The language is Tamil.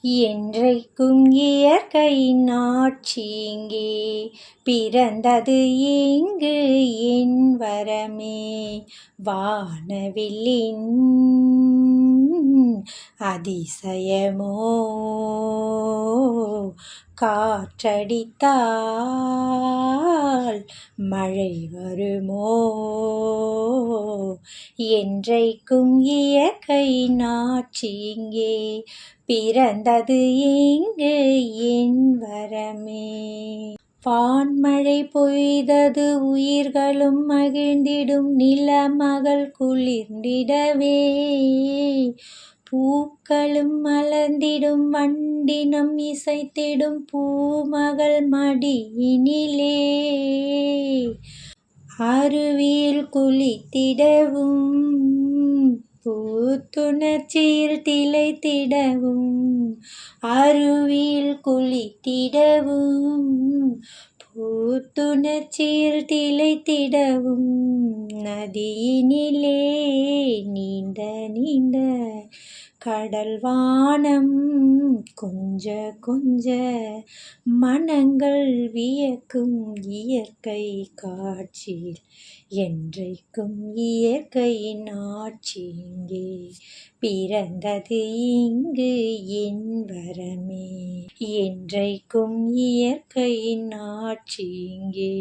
என்றைக்கும் இயற்கையின் ஆட்சி இங்கே பிறந்தது இங்கு என் வரமே. வானவில்லின் அதிசயமோ காற்றடித்தால் மழை வருமோ. என்றைக்கும் இயற்கையின் ஆட்சி இங்கே பிறந்தது இங்கு என் வரமே. வான்மழை பொய்தது உயிர்களும் மகிழ்ந்திடும் நிலமகள் குளிர்ந்திடவே. பூக்களும் மலர்ந்திடும் வண்டினம் இசைத்திடும் பூமகள் மடியினிலே. அருவியில் குளித்திடவும் புத்துணர்ச்சியில் திளைத்திடவும். அருவியில் குளித்திடவும் புத்துணர்ச்சியில் திளைத்திடவும். நதியினிலே நீந்த நீந்த கடல் வானம் கொஞ்ச கொஞ்ச மனங்கள் வியக்கும் இயற்கை காட்சியில். என்றைக்கும் இயற்கையின் ஆட்சி இங்கே பிறந்தது இங்கு என் வரமே. என்றைக்கும் இயற்கையின் ஆட்சி இங்கே.